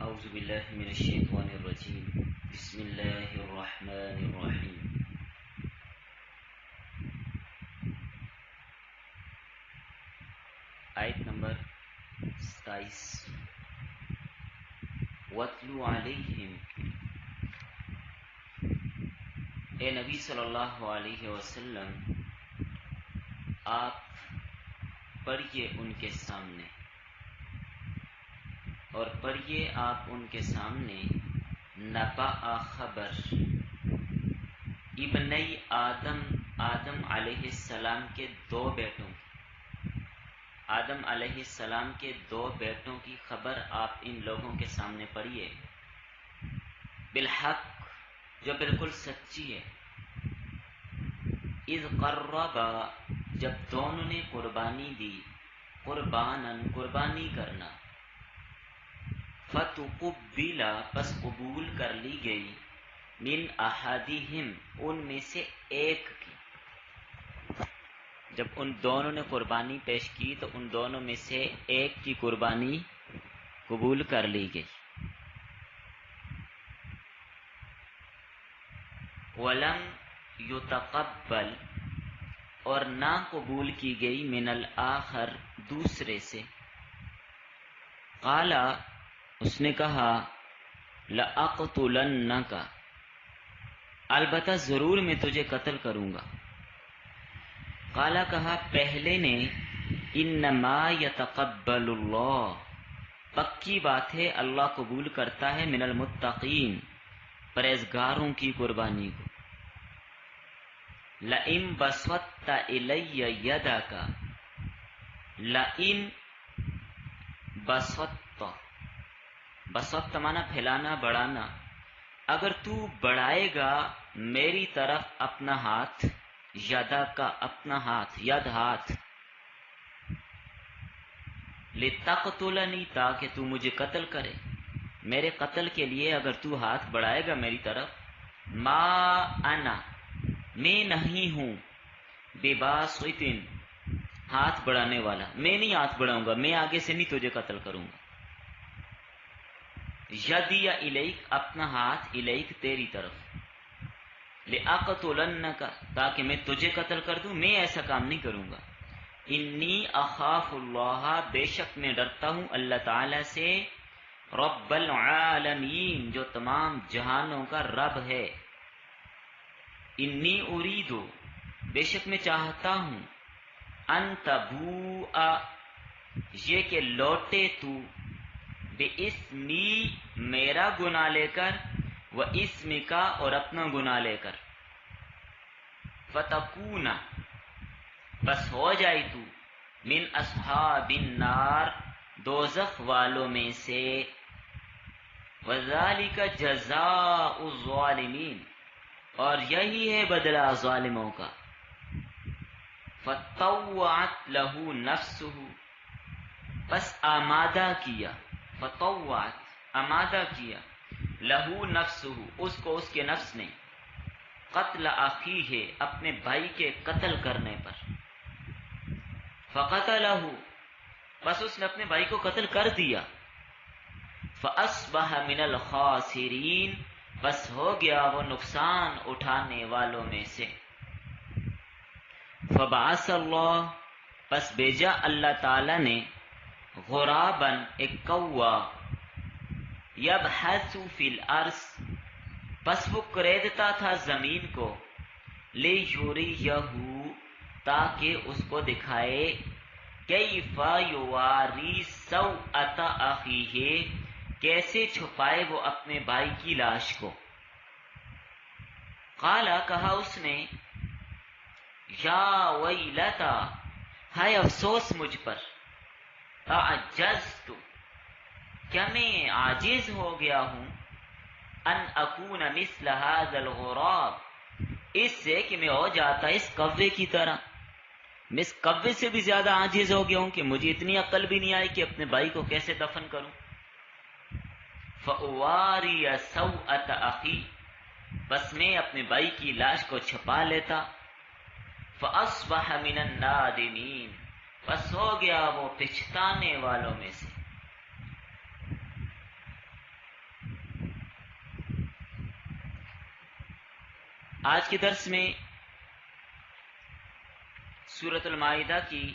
اعوذ باللہ من الشیطان الرجیم بسم اللہ الرحمن الرحیم آیت نمبر 27 وَاتْلُ عَلَيْهِمْ، اے نبی صلی اللہ علیہ وسلم آپ پڑھیے ان کے سامنے، اور پڑھیے آپ ان کے سامنے نبأ خبر ابنی آدم علیہ السلام کے دو بیٹوں کی، آدم علیہ السلام کے دو بیٹوں کی خبر آپ ان لوگوں کے سامنے پڑھیے، بالحق جو بالکل سچی ہے، اذ قربا جب دونوں نے قربانی دی، قربانی کرنا، فتقبل پس قبول کر لی گئی، من احدہم ان میں سے ایک کی، جب ان دونوں نے قربانی پیش کی تو ان دونوں میں سے ایک کی قربانی قبول کر لی گئی، ولم یتقبل اور نہ قبول کی گئی من الآخر دوسرے سے، قال اس نے کہا لأقتلنک البتہ ضرور میں تجھے قتل کروں گا، قال کہا پہلے نے انما یتقبل اللہ پکی بات ہے اللہ قبول کرتا ہے من المتقین پرہیزگاروں کی قربانی کو، لئن بسطت الی یدک لئن بسطت مانا پھیلانا بڑھانا، اگر تو بڑھائے گا میری طرف اپنا ہاتھ، یدا کا اپنا ہاتھ، ید ہاتھ، لتقتلنی تاکہ تو مجھے قتل کرے، میرے قتل کے لیے اگر تو ہاتھ بڑھائے گا میری طرف، ما انا میں نہیں ہوں، بباسط ہاتھ بڑھانے والا، میں نہیں ہاتھ بڑھاؤں گا، میں آگے سے نہیں تجھے قتل کروں گا، یدی الیک اپنا ہاتھ، الیک تیری طرف، لأقتلنک تاکہ میں تجھے قتل کر دوں، میں ایسا کام نہیں کروں گا، انی اخاف اللہ بے شک میں ڈرتا ہوں اللہ تعالی سے، رب العالمین جو تمام جہانوں کا رب ہے، انی اریدو بے شک میں چاہتا ہوں، ان تبوء یہ کہ لوٹے تو، باسمی میرا گناہ لے کر، و اسمی کا اور اپنا گناہ لے کر، فتکون بس ہو جائے تو، من اصحاب النار دوزخ والوں میں سے، وذالک جزاء الظالمین اور یہی ہے بدلہ ظالموں کا، فطوعت له نفسه بس آمادہ کیا، فطوعت آمادہ کیا، لہو نفسہ اس کو اس کے نفس نے، قتل اخیہ اپنے بھائی کے قتل کرنے پر، فقتلہ بس اس نے اپنے بھائی کو قتل کر دیا، فاصبح من الخاسرین بس ہو گیا وہ نقصان اٹھانے والوں میں سے، فبعث اللہ پس بھیجا اللہ تعالی نے، غراباً ایک کوا، یبحث فی الارض پس وہ کریدتا تھا زمین کو، لیوریہ تاکہ اس کو دکھائے، کیف یواری سوءۃ اخیہ کیسے چھپائے وہ اپنے بھائی کی لاش کو، قال کہا اس نے، یا ویلتا ہائے افسوس مجھ پر، اعجزت کیا میں عاجز ہو گیا ہوں، ان اکون مثل هذا الغراب اس سے کہ میں ہو جاتا اس کوے کی طرح، میں اس کوے سے بھی زیادہ عاجز ہو گیا ہوں کہ مجھے اتنی عقل بھی نہیں آئی کہ اپنے بھائی کو کیسے دفن کروں، فاواری سوءۃ اخی بس میں اپنے بھائی کی لاش کو چھپا لیتا، فاصبح من النادمین بس ہو گیا وہ پچھتانے والوں میں سے، آج کے درس میں سورۃ المائدہ کی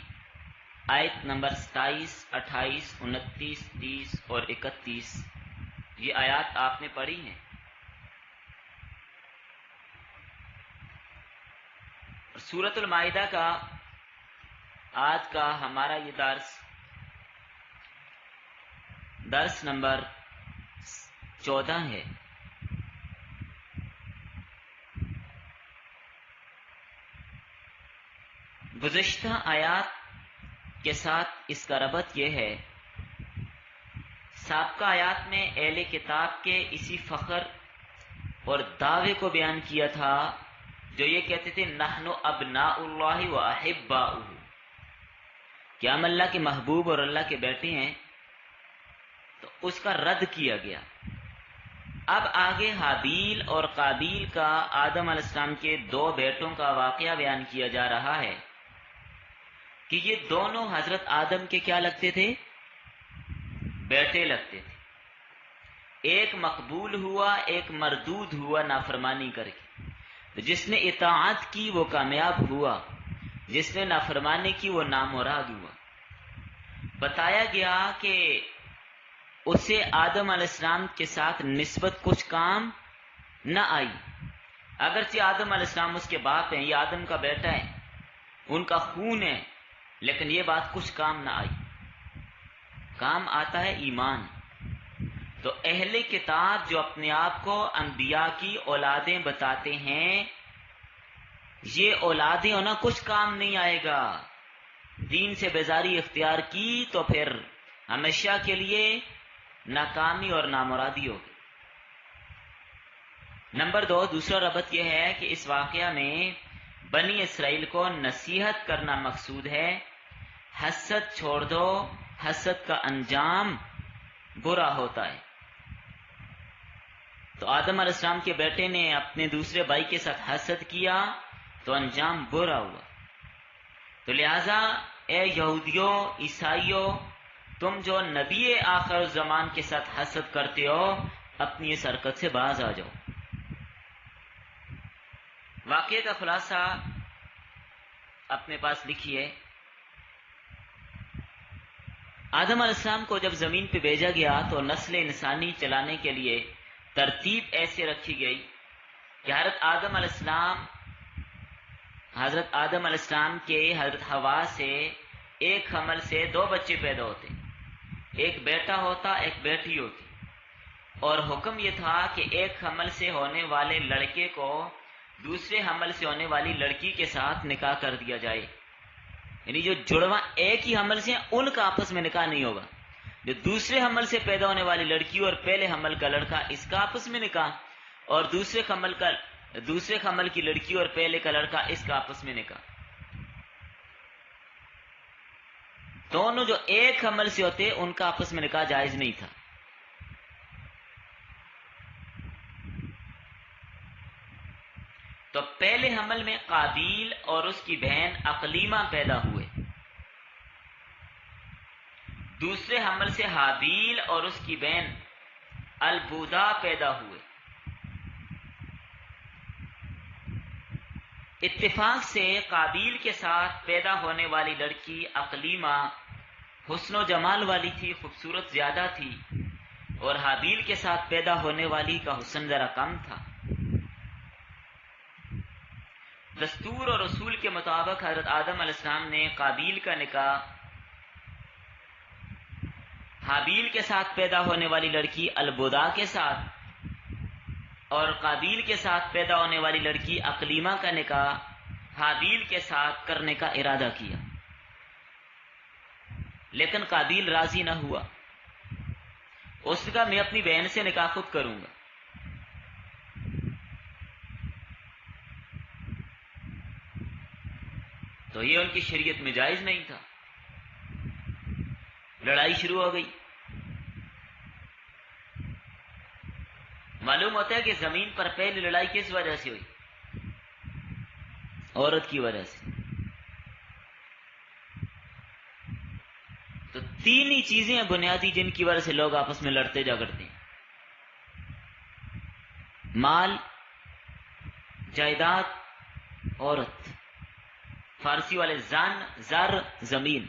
آیت نمبر 27، 28، 29، 30 اور 31 یہ آیات آپ نے پڑھی ہیں۔ سورۃ المائدہ کا آج کا ہمارا یہ درس نمبر 14 ہے۔ گزشتہ آیات کے ساتھ اس کا ربط یہ ہے، سابقہ آیات میں اہل کتاب کے اسی فخر اور دعوے کو بیان کیا تھا جو یہ کہتے تھے نحن ابناء اللہ و احباؤہ، کہ ہم اللہ کے محبوب اور اللہ کے بیٹے ہیں، تو اس کا رد کیا گیا۔ اب آگے حابیل اور قابیل کا آدم علیہ السلام کے 2 بیٹوں کا واقعہ بیان کیا جا رہا ہے کہ یہ دونوں حضرت آدم کے کیا لگتے تھے؟ بیٹے لگتے تھے۔ ایک مقبول ہوا، ایک مردود ہوا نافرمانی کر کے۔ جس نے اطاعت کی وہ کامیاب ہوا، جس نے نافرمانی کی وہ نامراد ہوا۔ بتایا گیا کہ اسے آدم علیہ السلام کے ساتھ نسبت کچھ کام نہ آئی، اگرچہ آدم علیہ السلام اس کے باپ ہیں، یہ آدم کا بیٹا ہے، ان کا خون ہے، لیکن یہ بات کچھ کام نہ آئی۔ کام آتا ہے ایمان۔ تو اہل کتاب جو اپنے آپ کو انبیاء کی اولادیں بتاتے ہیں، یہ اولادیں ہونا کچھ کام نہیں آئے گا۔ دین سے بیزاری اختیار کی تو پھر ہمیشہ کے لیے ناکامی اور نامرادی ہوگی۔ نمبر 2، دوسرا ربط یہ ہے کہ اس واقعہ میں بنی اسرائیل کو نصیحت کرنا مقصود ہے، حسد چھوڑ دو، حسد کا انجام برا ہوتا ہے۔ تو آدم علیہ السلام کے بیٹے نے اپنے دوسرے بھائی کے ساتھ حسد کیا تو انجام برا ہوا۔ تو لہذا اے یہودیوں، عیسائیوں، تم جو نبی آخر الزمان کے ساتھ حسد کرتے ہو، اپنی اس حرکت سے باز آ جاؤ۔ واقعے کا خلاصہ اپنے پاس لکھیے۔ آدم علیہ السلام کو جب زمین پہ بھیجا گیا تو نسل انسانی چلانے کے لیے ترتیب ایسے رکھی گئی کہ حضرت آدم علیہ السلام کے حضرت حوا سے ایک حمل سے 2 بچے پیدا ہوتے، ایک بیٹا ہوتا، ایک بیٹی ہوتی، اور حکم یہ تھا کہ ایک حمل سے ہونے والے لڑکے کو دوسرے حمل سے ہونے والی لڑکی کے ساتھ نکاح کر دیا جائے، یعنی جو جڑواں ایک ہی حمل سے ہیں ان کا آپس میں نکاح نہیں ہوگا، جو دوسرے حمل سے پیدا ہونے والی لڑکی اور پہلے حمل کا لڑکا اس کا آپس میں نکاح، اور دوسرے حمل کی لڑکی اور پہلے کا لڑکا اس کا آپس میں نکاح۔ دونوں جو ایک حمل سے ہوتے ان کا آپس میں نکاح جائز نہیں تھا۔ تو پہلے حمل میں قابیل اور اس کی بہن اقلیمہ پیدا ہوئے، دوسرے حمل سے حابیل اور اس کی بہن البودا پیدا ہوئے۔ اتفاق سے قابیل کے ساتھ پیدا ہونے والی لڑکی اقلیمہ حسن و جمال والی تھی، خوبصورت زیادہ تھی، اور حابیل کے ساتھ پیدا ہونے والی کا حسن ذرا کم تھا۔ دستور اور اصول کے مطابق حضرت آدم علیہ السلام نے قابیل کا نکاح حابیل کے ساتھ پیدا ہونے والی لڑکی البودا کے ساتھ، اور قابیل کے ساتھ پیدا ہونے والی لڑکی اقلیمہ کا نکاح حابیل کے ساتھ کرنے کا ارادہ کیا، لیکن قابیل راضی نہ ہوا۔ اس نے کہا میں اپنی بہن سے نکاح خود کروں گا۔ تو یہ ان کی شریعت میں جائز نہیں تھا۔ لڑائی شروع ہو گئی۔ معلوم ہوتا ہے کہ زمین پر پہلی لڑائی کس وجہ سے ہوئی؟ عورت کی وجہ سے۔ تو 3 ہی چیزیں ہیں بنیادی جن کی وجہ سے لوگ آپس میں لڑتے جھگڑتے ہیں: مال، جائیداد عورت، فارسی والے زن زر زمین،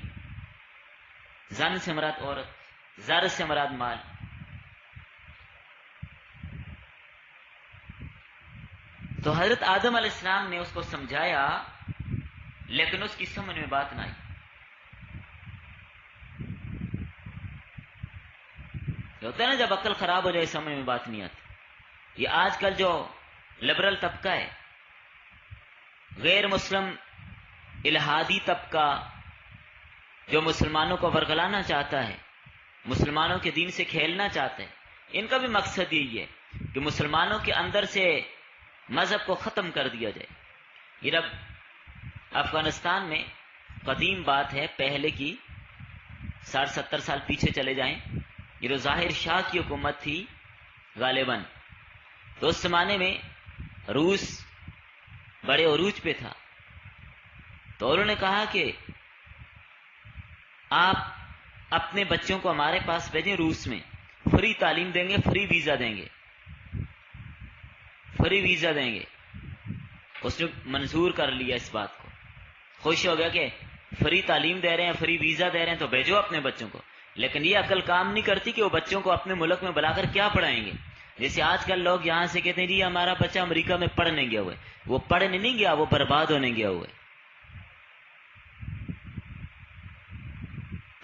زن سے مراد عورت، زر سے مراد مال. تو حضرت آدم علیہ السلام نے اس کو سمجھایا لیکن اس کی سمجھ میں بات نہ آئی. ہوتا ہے نا جب عقل خراب ہو جائے سمجھ میں بات نہیں آتی. یہ آج کل جو لبرل طبقہ ہے، غیر مسلم الہادی طبقہ جو مسلمانوں کو ورگلانا چاہتا ہے، مسلمانوں کے دین سے کھیلنا چاہتا ہے، ان کا بھی مقصد یہی ہے کہ مسلمانوں کے اندر سے مذہب کو ختم کر دیا جائے. یہ جب افغانستان میں قدیم بات ہے، پہلے کی 60-70 سال پیچھے چلے جائیں، یہ جو ظاہر شاہ کی حکومت تھی غالباً، تو اس زمانے میں روس بڑے عروج پہ تھا. تو انہوں نے کہا کہ آپ اپنے بچوں کو ہمارے پاس بھیجیں، روس میں فری تعلیم دیں گے، فری ویزا دیں گے، فری ویزا دیں گے. اس نے منظور کر لیا اس بات کو، خوش ہو گیا کہ فری تعلیم دے رہے ہیں، فری ویزا دے رہے ہیں تو بھیجو اپنے بچوں کو. لیکن یہ عقل کام نہیں کرتی کہ وہ بچوں کو اپنے ملک میں بلا کر کیا پڑھائیں گے. جیسے آج کل لوگ یہاں سے کہتے ہیں جی ہمارا بچہ امریکہ میں پڑھنے گیا ہوا ہے. وہ پڑھنے نہیں گیا، وہ برباد ہونے گیا ہوا ہے.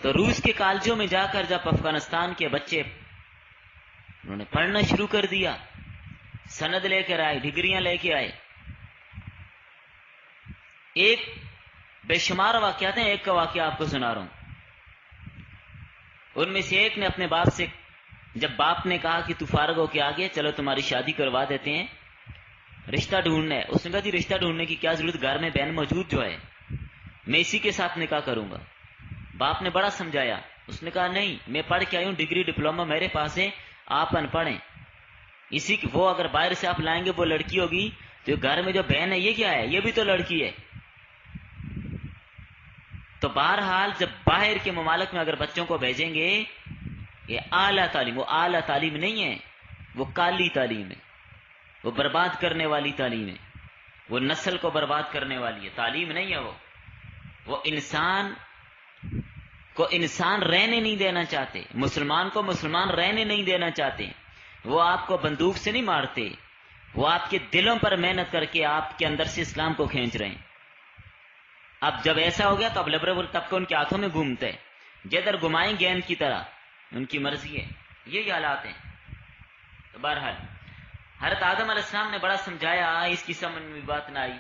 تو روس کے کالجوں میں جا کر جب افغانستان کے بچے انہوں نے پڑھنا شروع کر دیا، سند لے کر آئے، ڈگریاں لے کے آئے. ایک بے شمار واقعات ہیں، ایک کا واقعہ آپ کو سنا رہا ہوں. ان میں سے ایک نے اپنے باپ سے، جب باپ نے کہا کہ تو فارغ ہو کے آ گیا، چلو تمہاری شادی کروا دیتے ہیں، رشتہ ڈھونڈنا ہے. اس نے کہا جی رشتہ ڈھونڈنے کی کیا ضرورت، گھر میں بہن موجود جو ہے، میں اسی کے ساتھ نکاح کروں گا. باپ نے بڑا سمجھایا. اس نے کہا نہیں، میں پڑھ کے آئی ہوں، ڈگری ڈپلوما میرے پاس ہے، آپ ان پڑھ ہیں. اسی وہ اگر باہر سے آپ لائیں گے وہ لڑکی ہوگی، تو گھر میں جو بہن ہے یہ کیا ہے، یہ بھی تو لڑکی ہے. تو بہرحال جب باہر کے ممالک میں اگر بچوں کو بھیجیں گے، یہ اعلیٰ تعلیم، وہ اعلیٰ تعلیم نہیں ہے، وہ کالی تعلیم ہے، وہ برباد کرنے والی تعلیم ہے، وہ نسل کو برباد کرنے والی ہے تعلیم نہیں ہے. وہ انسان کو انسان رہنے نہیں دینا چاہتے، مسلمان کو مسلمان رہنے نہیں دینا چاہتے. وہ آپ کو بندوق سے نہیں مارتے، وہ آپ کے دلوں پر محنت کر کے آپ کے اندر سے اسلام کو کھینچ رہے ہیں. اب جب ایسا ہو گیا تو اب لبرل طبقہ ان کے ہاتھوں میں گھومتے ہیں، جدھر گھمائیں گیند کی طرح، ان کی مرضی ہے. یہی حالات ہیں. تو بہرحال حضرت آدم علیہ السلام نے بڑا سمجھایا، اس کی سمجھ میں بات نہ آئی.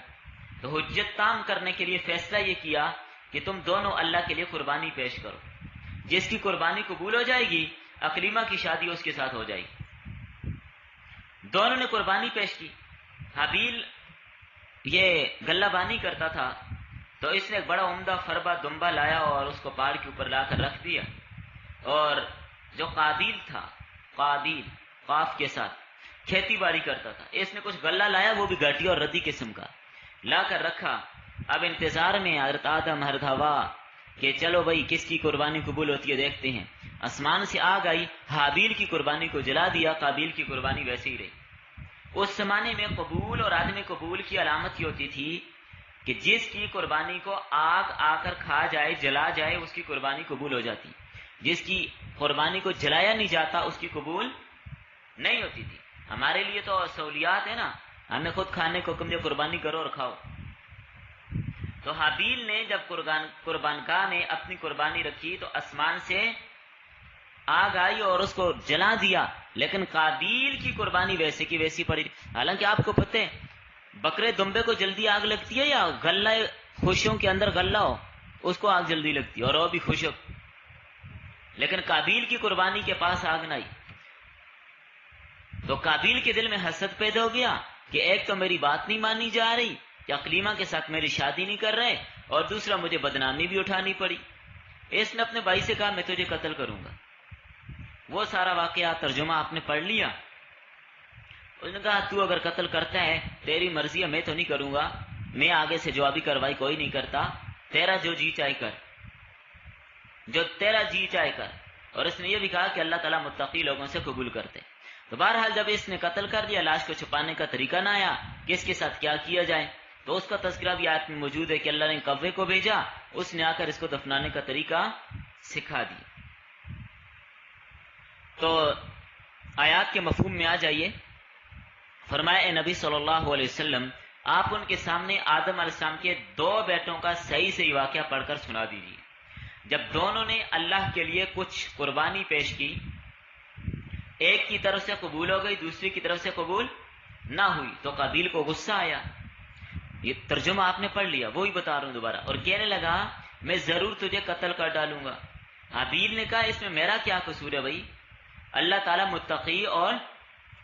تو حجت تام کرنے کے لیے فیصلہ یہ کیا کہ تم دونوں اللہ کے لیے قربانی پیش کرو. جس کی قربانی قبول ہو جائے گی، اکلیمہ کی شادی اس کے ساتھ ہو جائے گی. دونوں نے قربانی پیش کی. حابیل یہ غلہ بانی کرتا تھا، تو اس نے ایک بڑا عمدہ فربا دمبا لایا اور اس کو پہاڑ کے اوپر لا کر رکھ دیا. اور جو قابیل تھا، قابیل قاف کے ساتھ کھیتی باڑی کرتا تھا، اس نے کچھ غلہ لایا، وہ بھی گھاٹی اور ردی قسم کا لا کر رکھا. اب انتظار میں حضرت آدم حضرت حوا کہ چلو بھائی کس کی قربانی قبول ہوتی ہے دیکھتے ہیں. آسمان سے آگ آئی، حابیل کی قربانی کو جلا دیا، قابیل کی قربانی ویسے ہی رہی. اس زمانے میں قبول اور عدم قبول کی علامت یہ ہوتی تھی کہ جس کی قربانی کو آگ آ کر کھا جائے، جلا جائے، اس کی قربانی قبول ہو جاتی. جس کی قربانی کو جلایا نہیں جاتا اس کی قبول نہیں ہوتی تھی. ہمارے لیے تو سہولیات ہے نا، ہمیں خود کھانے کو کم قربانی کرو اور کھاؤ. تو حابیل نے جب قربان گاہ میں اپنی قربانی رکھی تو آسمان سے آگ آئی اور اس کو جلا دیا، لیکن قابیل کی قربانی ویسے کی ویسی پڑی. حالانکہ آپ کو پتہ ہے بکرے دمبے کو جلدی آگ لگتی ہے یا غلہ خوشوں کے اندر غلہ ہو اس کو آگ جلدی لگتی ہے، اور وہ بھی خشک. لیکن قابیل کی قربانی کے پاس آگ نہ آئی. تو قابیل کے دل میں حسد پیدا ہو گیا کہ ایک تو میری بات نہیں مانی جا رہی کہ اقلیمہ کے ساتھ میری شادی نہیں کر رہے، اور دوسرا مجھے بدنامی بھی اٹھانی پڑی. اس نے اپنے بھائی سے کہا میں تجھے قتل کروں گا. وہ سارا واقعہ ترجمہ آپ نے پڑھ لیا. اس نے کہا تو اگر قتل کرتا ہے تیری مرضی ہے، میں تو نہیں کروں گا، میں آگے سے جوابی کارروائی کوئی نہیں کرتا، تیرا جو جی چاہے کر، جو تیرا جی چاہے کر. اور اس نے یہ بھی کہا کہ اللہ تعالیٰ متقی لوگوں سے قبول کرتے. تو بہرحال جب اس نے قتل کر دیا، لاش کو چھپانے کا طریقہ نہ آیا کہ اس کے ساتھ کیا کیا جائے، تو اس کا تذکرہ بھی آیت میں موجود ہے کہ اللہ نے کوے کو بھیجا، اس نے آ کر اس کو دفنانے کا طریقہ سکھا دیا۔ تو آیات کے مفہوم میں آ جائیے۔ فرمایا اے نبی صلی اللہ علیہ وسلم، آپ ان کے سامنے آدم علیہ السلام کے 2 بیٹوں کا صحیح سے واقعہ پڑھ کر سنا دیجیے۔ جب دونوں نے اللہ کے لیے کچھ قربانی پیش کی، ایک کی طرف سے قبول ہو گئی، دوسری کی طرف سے قبول نہ ہوئی، تو قابیل کو غصہ آیا۔ یہ ترجمہ آپ نے پڑھ لیا، وہی بتا رہا ہوں دوبارہ، اور کہنے لگا میں ضرور تجھے قتل کر ڈالوں گا۔ حابیل نے کہا اس میں میرا کیا قصور ہے بھائی، اللہ تعالیٰ متقی اور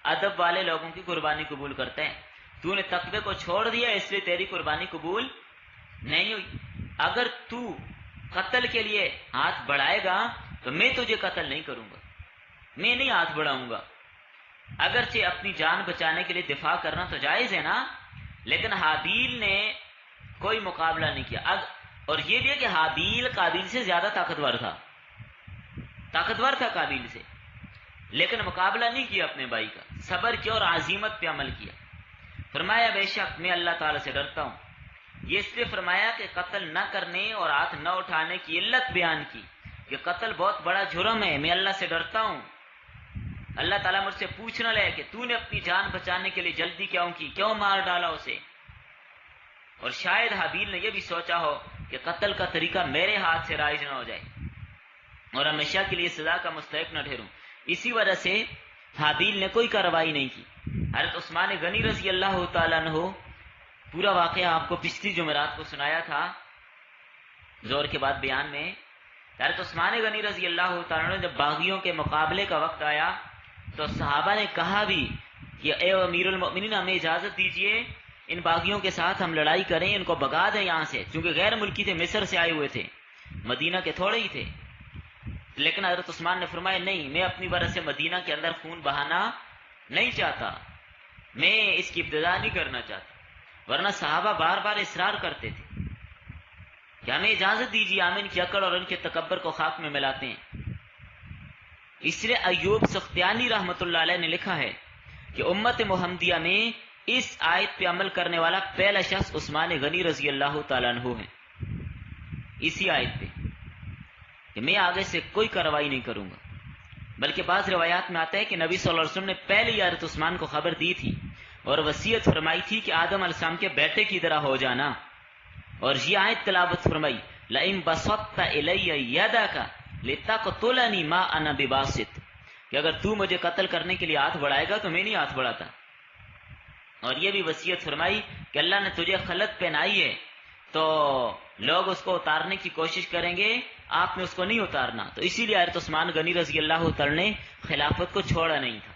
ادب والے لوگوں کی قربانی قبول کرتے ہیں، تو نے تقوی کو چھوڑ دیا اس لیے تیری قربانی قبول نہیں ہوئی۔ اگر تو قتل کے لیے ہاتھ بڑھائے گا تو میں تجھے قتل نہیں کروں گا، میں نہیں ہاتھ بڑھاؤں گا۔ اگرچہ اپنی جان بچانے کے لیے دفاع کرنا تو جائز ہے نا، لیکن حابیل نے کوئی مقابلہ نہیں کیا۔ اور یہ بھی ہے کہ حابیل قابیل سے زیادہ طاقتور تھا قابیل سے، لیکن مقابلہ نہیں کیا اپنے بھائی کا، صبر کیا اور عزیمت پہ عمل کیا۔ فرمایا بے شک میں اللہ تعالیٰ سے ڈرتا ہوں۔ یہ اس لیے فرمایا کہ قتل نہ کرنے اور ہاتھ نہ اٹھانے کی علت بیان کی کہ قتل بہت بڑا جرم ہے، میں اللہ سے ڈرتا ہوں۔ اللہ تعالیٰ مجھ سے پوچھ نہ لے کہ تو نے اپنی جان بچانے کے لیے جلدی کیوں کی، کیوں مار ڈالا اسے۔ اور شاید حابیل نے یہ بھی سوچا ہو کہ قتل کا طریقہ میرے ہاتھ سے رائج نہ ہو جائے اور ہمیشہ کے لیے سزا کا مستحق نہ ٹھہروں، اسی وجہ سے حابیل نے کوئی کارروائی نہیں کی۔ حضرت عثمان غنی رضی اللہ تعالیٰ عنہ، پورا واقعہ آپ کو پچھلی جمعرات کو سنایا تھا زور کے بعد بیان میں۔ حضرت عثمان غنی رضی اللہ تعالیٰ عنہ جب باغیوں کے مقابلے کا وقت آیا تو صحابہ نے کہا بھی کہ اے امیر المؤمنین ہمیں اجازت دیجئے، ان باغیوں کے ساتھ ہم لڑائی کریں، ان کو بھگا دیں یہاں سے، چونکہ غیر ملکی تھے، مصر سے آئے ہوئے تھے، مدینہ کے تھوڑے ہی تھے۔ لیکن حضرت عثمان نے فرمایا نہیں، میں اپنی وجہ سے مدینہ کے اندر خون بہانا نہیں چاہتا، میں اس کی ابتدا نہیں کرنا چاہتا، ورنہ صحابہ بار بار اصرار کرتے تھے کہ ہمیں اجازت دیجیے، ہم ان کی عقل اور ان کے تکبر کو خاک میں ملاتے ہیں۔ اس لیے ایوب سختیانی رحمۃ اللہ علیہ نے لکھا ہے کہ امت محمدیہ میں اس آیت پہ عمل کرنے والا پہلا شخص عثمان غنی رضی اللہ تعالیٰ عنہ ہے، اسی آیت پہ کہ میں آگے سے کوئی کارروائی نہیں کروں گا۔ بلکہ بعض روایات میں آتا ہے کہ نبی صلی اللہ علیہ وسلم نے پہلے ہی حضرت عثمان کو خبر دی تھی اور وصیت فرمائی تھی کہ آدم علیہ السلام کے بیٹے کی طرح ہو جانا، اور یہ آیت تلاوت فرمائی لئن بسطت الی یدک لتقتلنی ما انا بباسط، کہ اگر تو مجھے قتل کرنے کے لیے ہاتھ بڑھائے گا تو میں نہیں ہاتھ بڑھاتا۔ اور یہ بھی وصیت فرمائی کہ اللہ نے تجھے خلعت پہنائی ہے تو لوگ اس کو اتارنے کی کوشش کریں گے، آپ نے اس کو نہیں اتارنا۔ تو اسی لیے حضرت عثمان غنی رضی اللہ تعالی نے خلافت کو چھوڑا نہیں تھا،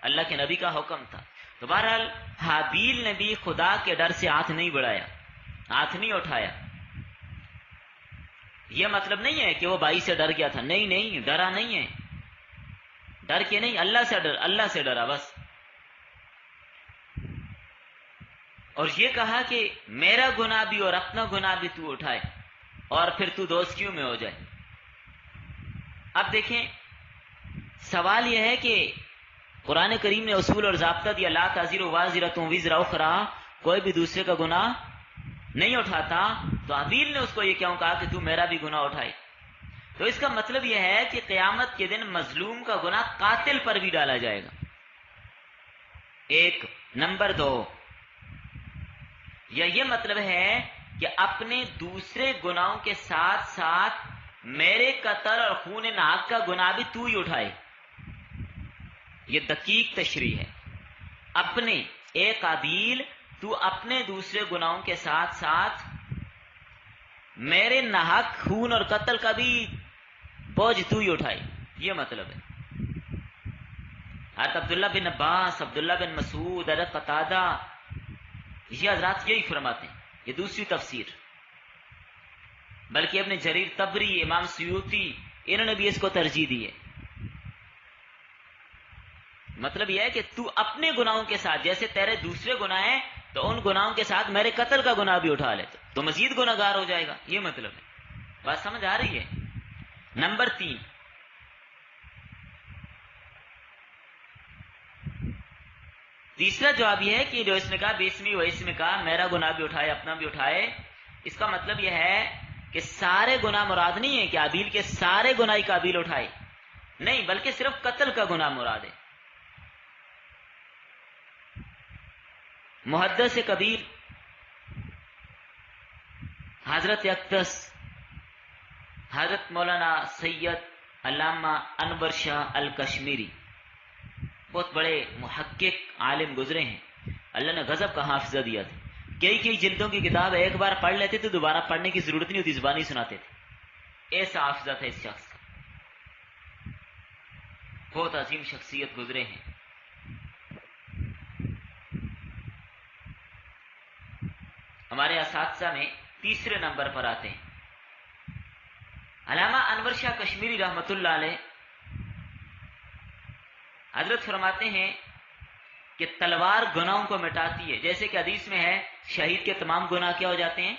اللہ کے نبی کا حکم تھا۔ تو بہرحال حابیل نے بھی خدا کے ڈر سے ہاتھ نہیں بڑھایا، ہاتھ نہیں اٹھایا۔ یہ مطلب نہیں ہے کہ وہ بھائی سے ڈر گیا تھا، نہیں نہیں، ڈرا نہیں ہے، ڈر کے نہیں، اللہ سے ڈرا بس۔ اور یہ کہا کہ میرا گناہ بھی اور اپنا گناہ بھی تو اٹھائے اور پھر تو دوستیوں میں ہو جائے۔ اب دیکھیں، سوال یہ ہے کہ قرآن کریم نے اصول اور ضابطہ دیا لا تزر وازرۃ وزر اخری، کوئی بھی دوسرے کا گناہ نہیں اٹھاتا، تو حابیل نے اس کو یہ کیوں کہا کہ تو میرا بھی گناہ اٹھائے؟ تو اس کا مطلب یہ ہے کہ قیامت کے دن مظلوم کا گناہ قاتل پر بھی ڈالا جائے گا، ایک۔ نمبر 2، یا یہ مطلب ہے کہ اپنے دوسرے گناہوں کے ساتھ ساتھ میرے قتل اور خون ناحق کا گناہ بھی تو ہی اٹھائے۔ یہ دقیق تشریح ہے، اپنے اے قابیل تو اپنے دوسرے گناہوں کے ساتھ ساتھ میرے ناحق خون اور قتل کا بھی بوجھ تو ہی اٹھائے، یہ مطلب ہے۔ حضرت عبداللہ بن عباس، عبداللہ بن مسعود، حضرت قتادہ، یہ حضرات یہی فرماتے ہیں، یہ دوسری تفسیر۔ بلکہ ابن جریر طبری، امام سیوطی، انہوں نے بھی اس کو ترجیح دی ہے۔ مطلب یہ ہے کہ تو اپنے گناہوں کے ساتھ، جیسے تیرے دوسرے گناہ ہیں تو ان گناہوں کے ساتھ میرے قتل کا گناہ بھی اٹھا لے تو مزید گناہگار ہو جائے گا، یہ مطلب ہے۔ بات سمجھ آ رہی ہے؟ نمبر 3، تیسرا جواب یہ ہے کہ جو اس نے کہا بیسمی ویس میں کہا میرا گناہ بھی اٹھائے اپنا بھی اٹھائے، اس کا مطلب یہ ہے کہ سارے گناہ مراد نہیں ہے کہ حابیل کے سارے گناہ قابیل اٹھائے، نہیں، بلکہ صرف قتل کا گناہ مراد ہے۔ محدث کبیر حضرت اقدس حضرت مولانا سید علامہ انور شاہ الکشمیری، بہت بڑے محقق عالم گزرے ہیں، اللہ نے غضب کا حافظہ دیا تھا، کئی جلدوں کی کتاب ایک بار پڑھ لیتے تو دوبارہ پڑھنے کی ضرورت نہیں ہوتی، زبانی سناتے تھے، ایسا حافظہ تھا اس شخص کا، بہت عظیم شخصیت گزرے ہیں۔ ہمارے اساتذہ میں تیسرے نمبر پر آتے ہیں علامہ انور شاہ کشمیری رحمۃ اللہ علیہ۔ حضرت فرماتے ہیں کہ تلوار گناہوں کو مٹاتی ہے، جیسے کہ حدیث میں ہے شہید کے تمام گناہ کیا ہو جاتے ہیں؟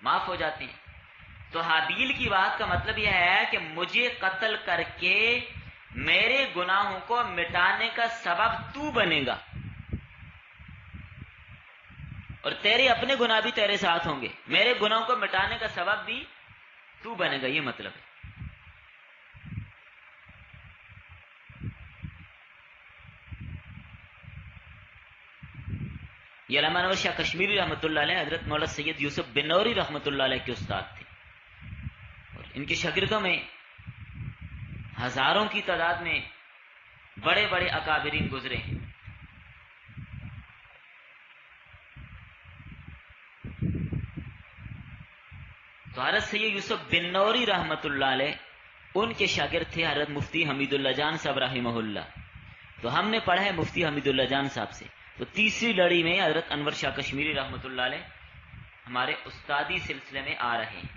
معاف ہو جاتے ہیں۔ تو حابیل کی بات کا مطلب یہ ہے کہ مجھے قتل کر کے میرے گناہوں کو مٹانے کا سبب تو بنے گا، اور تیرے اپنے گناہ بھی تیرے ساتھ ہوں گے، میرے گناہوں کو مٹانے کا سبب بھی تو بنے گا، یہ مطلب ہے۔ یہ علامہ انور شاہ کشمیری رحمۃ اللہ علیہ حضرت مولانا سید یوسف بنوری رحمۃ اللہ علیہ کے استاد تھے، اور ان کے شاگردوں میں ہزاروں کی تعداد میں بڑے بڑے اکابرین گزرے ہیں۔ تو حضرت سید یوسف بنوری رحمۃ اللہ علیہ ان کے شاگرد تھے حضرت مفتی حمید اللہ جان صاحب رحمہ اللہ۔ تو ہم نے پڑھا ہے مفتی حمید اللہ جان صاحب سے، تو تیسری لڑی میں حضرت انور شاہ کشمیری رحمۃ اللہ علیہ ہمارے استادی سلسلے میں آ رہے ہیں۔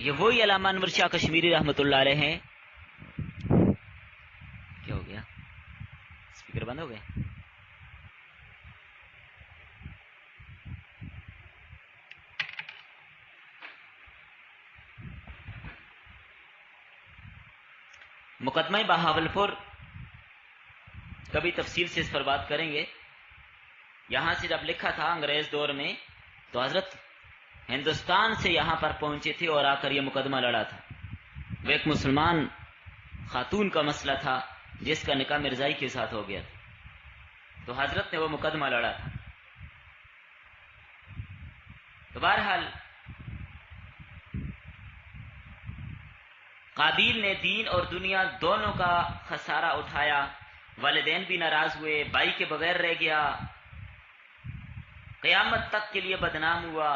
یہ وہی علامہ انور شاہ کشمیری رحمۃ اللہ علیہ ہیں۔ کیا ہو گیا؟ اسپیکر بند ہو گئے؟ مقدمہ بہاولپور کبھی تفصیل سے اس پر بات کریں گے۔ یہاں سے جب لکھا تھا انگریز دور میں تو حضرت ہندوستان سے یہاں پر پہنچے تھے اور آ کر یہ مقدمہ لڑا تھا۔ وہ ایک مسلمان خاتون کا مسئلہ تھا جس کا نکاح مرزائی کے ساتھ ہو گیا تھا، تو حضرت نے وہ مقدمہ لڑا تھا۔ تو بہرحال قابیل نے دین اور دنیا دونوں کا خسارہ اٹھایا، والدین بھی ناراض ہوئے، بھائی کے بغیر رہ گیا، قیامت تک کے لیے بدنام ہوا،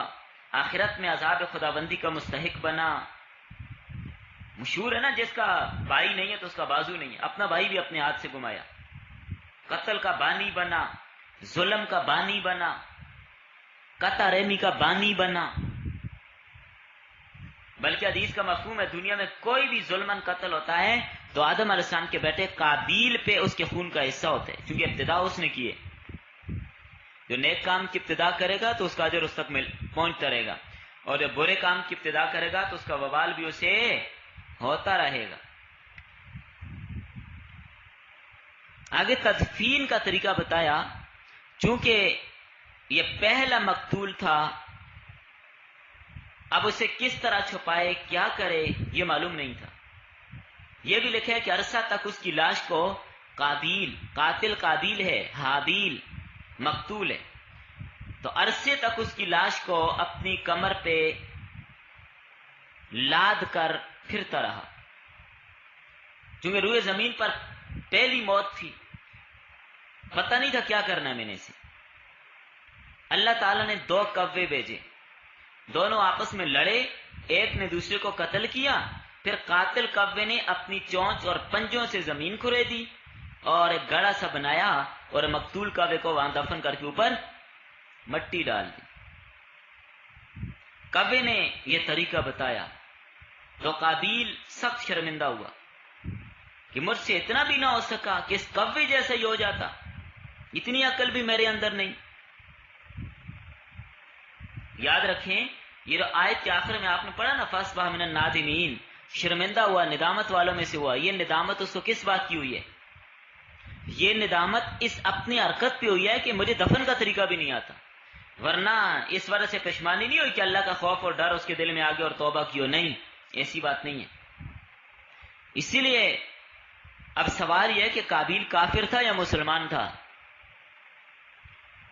آخرت میں عذاب خداوندی کا مستحق بنا۔ مشہور ہے نا، جس کا بھائی نہیں ہے تو اس کا بازو نہیں ہے، اپنا بھائی بھی اپنے ہاتھ سے گمایا، قتل کا بانی بنا، ظلم کا بانی بنا، قطع رحمی کا بانی بنا۔ بلکہ حدیث کا مفہوم ہے دنیا میں کوئی بھی ظلمن قتل ہوتا ہے تو آدم علیہ السلام کے بیٹے قابیل پہ اس کے خون کا حصہ ہوتا ہے، کیونکہ ابتدا اس نے کیے۔ جو نیک کام کی ابتدا کرے گا تو اس کا اجر اس تک پہنچتا رہے گا، اور جو برے کام کی ابتدا کرے گا تو اس کا وبال بھی اسے ہوتا رہے گا۔ آگے تدفین کا طریقہ بتایا، چونکہ یہ پہلا مقتول تھا، اب اسے کس طرح چھپائے، کیا کرے، یہ معلوم نہیں تھا۔ یہ بھی لکھا ہے کہ عرصہ تک اس کی لاش کو قابیل، قاتل قابیل ہے، حابیل مقتول ہے، تو عرصے تک اس کی لاش کو اپنی کمر پہ لاد کر پھرتا رہا، چونکہ روئے زمین پر پہلی موت تھی، پتہ نہیں تھا کیا کرنا ہے میں نے اسے۔ اللہ تعالیٰ نے 2 کوے بھیجے، دونوں آپس میں لڑے، ایک نے دوسرے کو قتل کیا، پھر قاتل کوے نے اپنی چونچ اور پنجوں سے زمین کھریدی اور ایک گڑھا سا بنایا اور مقتول کوے کو وہاں دفن کر کے اوپر مٹی ڈال دی۔ کوے نے یہ طریقہ بتایا تو قابیل سخت شرمندہ ہوا کہ مجھ سے اتنا بھی نہ ہو سکا کہ اس کوے جیسا ہی ہو جاتا، اتنی عقل بھی میرے اندر نہیں۔ یاد رکھیں یہ جو آیت کے آخر میں آپ نے پڑھا نا فَأَصْبَحَ مِنَ النَّادِمِينَ، شرمندہ ہوا، ندامت والوں میں سے ہوا. یہ ندامت اس کو کس بات کی ہوئی ہے؟ یہ ندامت اس اپنی حرکت پہ ہوئی ہے کہ مجھے دفن کا طریقہ بھی نہیں آتا، ورنہ اس وجہ سے پشمانی نہیں ہوئی کہ اللہ کا خوف اور ڈر اس کے دل میں آ گیا اور توبہ کیو. نہیں، ایسی بات نہیں ہے. اسی لیے اب سوال یہ ہے کہ قابیل کافر تھا یا مسلمان تھا؟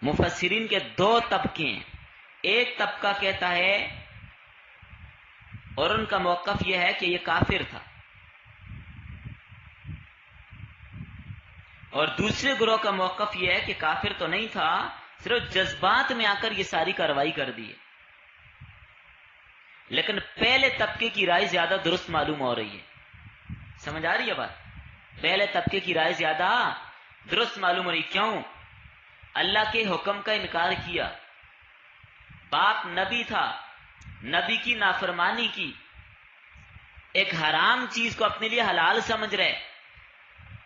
مفسرین کے دو طبقے ہیں. ایک طبقہ کہتا ہے اور ان کا موقف یہ ہے کہ یہ کافر تھا، اور دوسرے گروہ کا موقف یہ ہے کہ کافر تو نہیں تھا، صرف جذبات میں آ کر یہ ساری کارروائی کر دی ہے. لیکن پہلے طبقے کی رائے زیادہ درست معلوم ہو رہی ہے. سمجھ آ رہی ہے بات؟ پہلے طبقے کی رائے زیادہ درست معلوم ہو رہی. کیوں؟ اللہ کے حکم کا انکار کیا، باپ نبی تھا، نبی کی نافرمانی کی، ایک حرام چیز کو اپنے لیے حلال سمجھ رہے،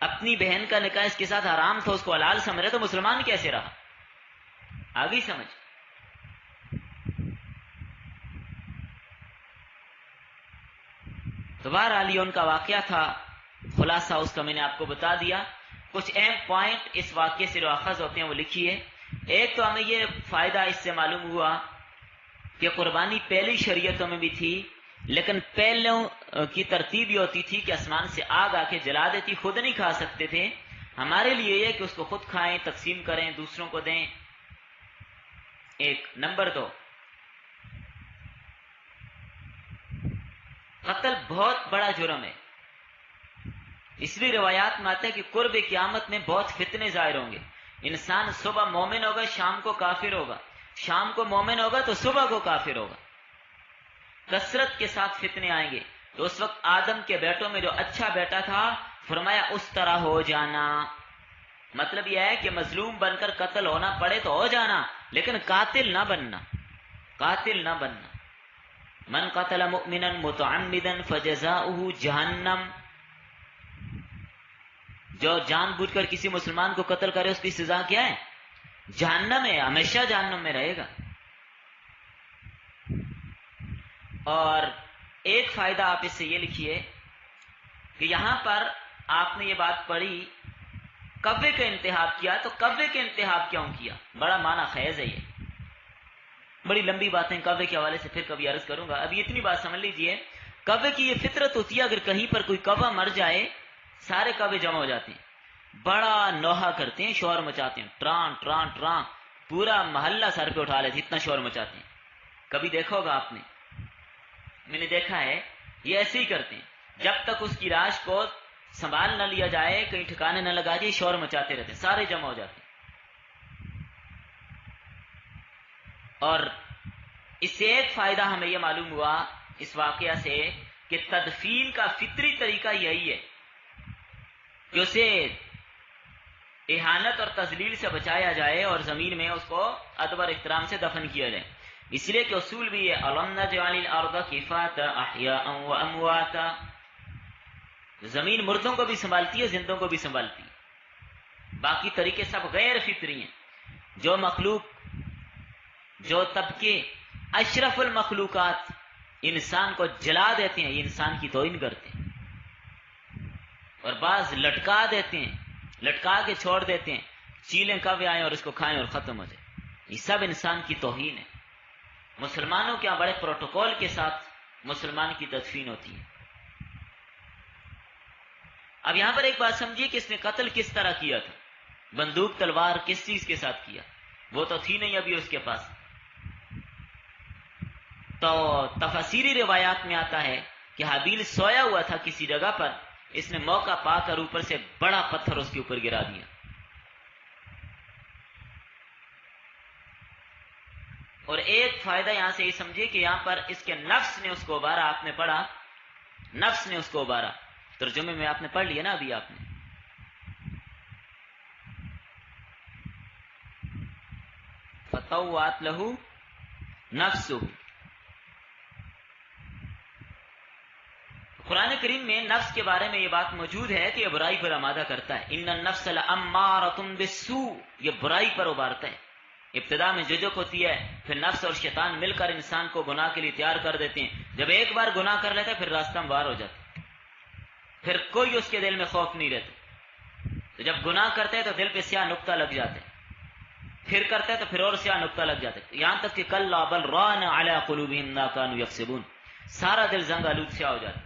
اپنی بہن کا نکاح اس کے ساتھ حرام تھا اس کو حلال سمجھ رہے، تو مسلمان کیسے رہا؟ آگے سمجھ. تو بہرحال یہ ان کا واقعہ تھا. خلاصہ اس کا میں نے آپ کو بتا دیا. کچھ اہم پوائنٹ اس واقعے سے جو اخذ ہوتے ہیں وہ لکھیے. ایک تو ہمیں یہ فائدہ اس سے معلوم ہوا کہ قربانی پہلی شریعتوں میں بھی تھی، لیکن پہلوں کی ترتیب یہ ہوتی تھی کہ آسمان سے آگ آ کے جلا دیتی، خود نہیں کھا سکتے تھے. ہمارے لیے یہ کہ اس کو خود کھائیں، تقسیم کریں، دوسروں کو دیں. ایک. نمبر 2، قتل بہت بڑا جرم ہے. اس لیے روایات میں آتا ہے کہ قرب قیامت میں بہت فتنے ظاہر ہوں گے. انسان صبح مومن ہوگا، شام کو کافر ہوگا، شام کو مومن ہوگا تو صبح کو کافر ہوگا. کثرت کے ساتھ فتنے آئیں گے. تو اس وقت آدم کے بیٹوں میں جو اچھا بیٹا تھا، فرمایا اس طرح ہو جانا. مطلب یہ ہے کہ مظلوم بن کر قتل ہونا پڑے تو ہو جانا، لیکن قاتل نہ بننا، قاتل نہ بننا. من قتل مؤمنا متعمدا فجزاؤه جہنم. جو جان بوجھ کر کسی مسلمان کو قتل کرے اس کی سزا کیا ہے؟ جہنم ہے، ہمیشہ جہنم میں رہے گا. اور ایک فائدہ آپ اس سے یہ لکھیے کہ یہاں پر آپ نے یہ بات پڑھی کوے کا انتخاب کیا، تو کوے کا انتخاب کیوں کیا؟ بڑا معنی خیز ہے. یہ بڑی لمبی باتیں کوے کے حوالے سے پھر کبھی عرض کروں گا. ابھی اتنی بات سمجھ لیجئے، کوے کی یہ فطرت ہوتی ہے اگر کہیں پر کوئی کوہ مر جائے سارے کوے جمع ہو جاتے ہیں، بڑا نوحہ کرتے ہیں، شور مچاتے ہیں، ٹران ٹران ٹران، پورا محلہ سر پہ اٹھا لیتے، اتنا شور مچاتے ہیں. کبھی دیکھا ہوگا آپ نے، میں نے دیکھا ہے یہ ایسے ہی کرتے ہیں. جب تک اس کی لاش کو سنبھال نہ لیا جائے، کہیں ٹھکانے نہ لگا جائے، شور مچاتے رہتے ہیں، سارے جمع ہو جاتے ہیں. اور اس سے ایک فائدہ ہمیں یہ معلوم ہوا اس واقعہ سے کہ تدفین کا فطری طریقہ یہی ہے کہ اسے اہانت اور تذلیل سے بچایا جائے اور زمین میں اس کو ادب اور احترام سے دفن کیا جائے. اس لیے کہ اصول بھی ہے الم نجعل الارض کفاتا احیاء و امواتا. زمین مردوں کو بھی سنبھالتی ہے، زندوں کو بھی سنبھالتی ہے. باقی طریقے سب غیر فطری ہیں. جو مخلوق، جو طبقے اشرف المخلوقات انسان کو جلا دیتے ہیں، یہ انسان کی توہین کرتے ہیں. اور بعض لٹکا دیتے ہیں، لٹکا کے چھوڑ دیتے ہیں، چیلیں کب آئیں اور اس کو کھائیں اور ختم ہو جائے. یہ سب انسان کی توہین ہے. مسلمانوں کے یہاں بڑے پروٹوکول کے ساتھ مسلمان کی تدفین ہوتی ہے. اب یہاں پر ایک بات سمجھیے کہ اس نے قتل کس طرح کیا تھا، بندوق تلوار کس چیز کے ساتھ کیا؟ وہ تو تھی نہیں ابھی اس کے پاس. تو تفسیری روایات میں آتا ہے کہ حابیل سویا ہوا تھا کسی جگہ پر، اس نے موقع پا کر اوپر سے بڑا پتھر اس کے اوپر گرا دیا. اور ایک فائدہ یہاں سے یہ سمجھے کہ یہاں پر اس کے نفس نے اس کو ابارا. آپ نے پڑھا نفس نے اس کو ابارا، ترجمے میں آپ نے پڑھ لیا نا ابھی آپ نے. فطوعت لہ نفسہ. قرآن کریم میں نفس کے بارے میں یہ بات موجود ہے کہ یہ برائی پر آمادہ کرتا ہے. ان النفس لامارۃ بالسوء، یہ برائی پر ابارتا ہے. ابتدا میں جھجک ہوتی ہے، پھر نفس اور شیطان مل کر انسان کو گناہ کے لیے تیار کر دیتے ہیں. جب ایک بار گناہ کر لیتا ہے پھر راستہ ہموار ہو جاتا ہے، پھر کوئی اس کے دل میں خوف نہیں رہتا. تو جب گناہ کرتے ہیں تو دل پہ سیاہ نقطہ لگ جاتے ہیں، پھر کرتے ہیں تو پھر اور سیاہ نقطہ لگ جاتے ہیں، یہاں تک کہ کلا بل ران علی قلوبہم ما کانوا یکسبون، سارا دل زنگ آلود سیاہ ہو جاتا ہے.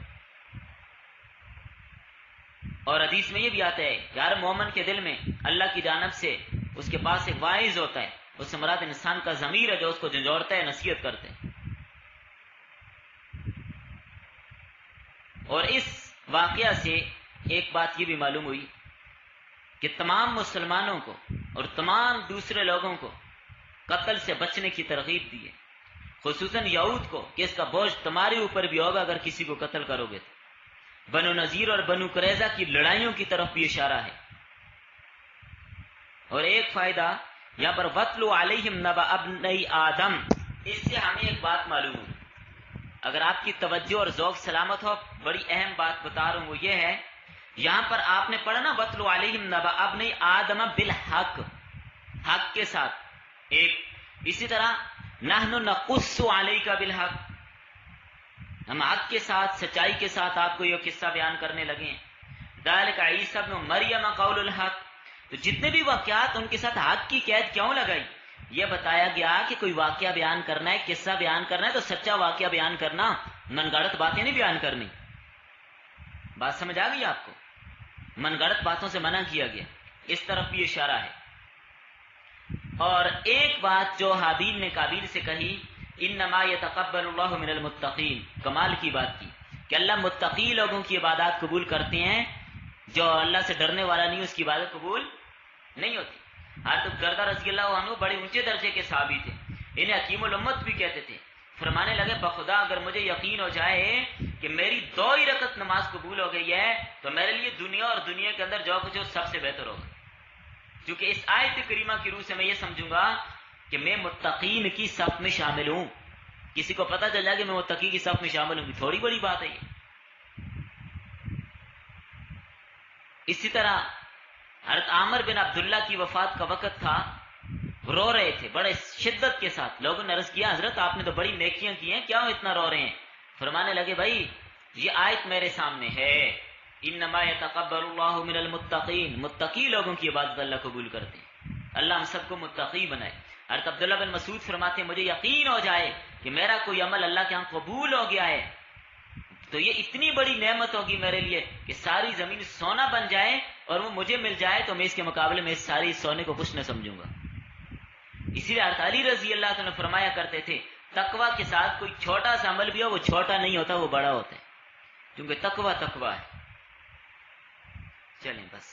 اور حدیث میں یہ بھی آتا ہے کہ ہر مومن کے دل میں اللہ کی جانب سے اس کے پاس ایک واعظ ہوتا ہے، اس سے مراد انسان کا ضمیر ہے جو اس کو جھنجھوڑتا ہے، نصیحت کرتے ہیں. اور اس واقعہ سے ایک بات یہ بھی معلوم ہوئی کہ تمام مسلمانوں کو اور تمام دوسرے لوگوں کو قتل سے بچنے کی ترغیب دی ہے، خصوصاً یہود کو کہ اس کا بوجھ تمہارے اوپر بھی ہوگا اگر کسی کو قتل کرو گے. بنو نذیر اور بنو قریظہ کی لڑائیوں کی طرف بھی اشارہ ہے. اور ایک فائدہ یہاں پر وَاتْلُ عَلَيْهِمْ نَبَأَ ابْنَيْ آدم، اس سے ہمیں ایک بات معلوم ہوئی. اگر آپ کی توجہ اور ذوق سلامت ہو، بڑی اہم بات بتا رہا ہوں، وہ یہ ہے یہاں پر آپ نے پڑھا نا وَاتْلُ عَلَيْهِمْ نَبَأَ ابْنَيْ آدم بالحق، حق کے ساتھ. ایک اسی طرح نحن نقص علیک بالحق، ہم حق کے ساتھ سچائی کے ساتھ آپ کو یہ قصہ بیان کرنے لگے ہیں. ذالک عیسی ابن مریم قول الحق، تو جتنے بھی واقعات ان کے ساتھ حق کی قید کیوں لگائی؟ یہ بتایا گیا کہ کوئی واقعہ بیان کرنا ہے، قصہ بیان کرنا ہے تو سچا واقعہ بیان کرنا، من گڑت باتیں نہیں بیان کرنی. بات سمجھ آ گئی آپ کو؟ من گڑت باتوں سے منع کیا گیا، اس طرف بھی اشارہ ہے. اور ایک بات جو حابیل نے قابیل سے کہی، انما یتقبل اللہ من المتقین، کمال کی بات کی کہ اللہ متقی لوگوں کی عبادات قبول کرتے ہیں، جو اللہ سے ڈرنے والا نہیں اس کی عبادت قبول نہیں ہوتی. حضرت گردہ رضی اللہ عنہ بڑے اونچے درجے کے صحابی تھے، انہیں حکیم الامت بھی کہتے تھے. فرمانے لگے بخدا اگر مجھے یقین ہو جائے کہ میری 2 ہی رکعت نماز قبول ہو گئی ہے تو میرے لیے دنیا اور دنیا کے اندر جو کچھ ہو سب سے بہتر ہوگا. کیونکہ اس آیت کریمہ کی روح سے میں یہ سمجھوں گا کہ میں متقین کی صف میں شامل ہوں. کسی کو پتہ چل جائے کہ میں متقی کی صف میں شامل ہوں، تھوڑی بڑی بات ہے یہ. اسی طرح حضرت عامر بن عبداللہ کی وفات کا وقت تھا، رو رہے تھے بڑے شدت کے ساتھ. لوگوں نے عرض کیا حضرت آپ نے تو بڑی نیکیاں کی ہیں، کیوں اتنا رو رہے ہیں؟ فرمانے لگے بھائی یہ آیت میرے سامنے ہے، انما یتقبل اللہ من المتقین، متقی لوگوں کی عبادت اللہ قبول کرتے ہیں. اللہ ہم سب کو متقی بنائے. حضرت عبداللہ بن مسعود فرماتے ہیں مجھے یقین ہو جائے کہ میرا کوئی عمل اللہ کے ہاں قبول ہو گیا ہے تو یہ اتنی بڑی نعمت ہوگی میرے لیے کہ ساری زمین سونا بن جائے اور وہ مجھے مل جائے تو میں اس کے مقابلے میں اس ساری سونے کو کچھ نہ سمجھوں گا. اسی لیے حضرت علی رضی اللہ عنہ فرمایا کرتے تھے تقوی کے ساتھ کوئی چھوٹا سا عمل بھی ہو وہ چھوٹا نہیں ہوتا، وہ بڑا ہوتا ہے، کیونکہ تقوی ہے. چلیں بس.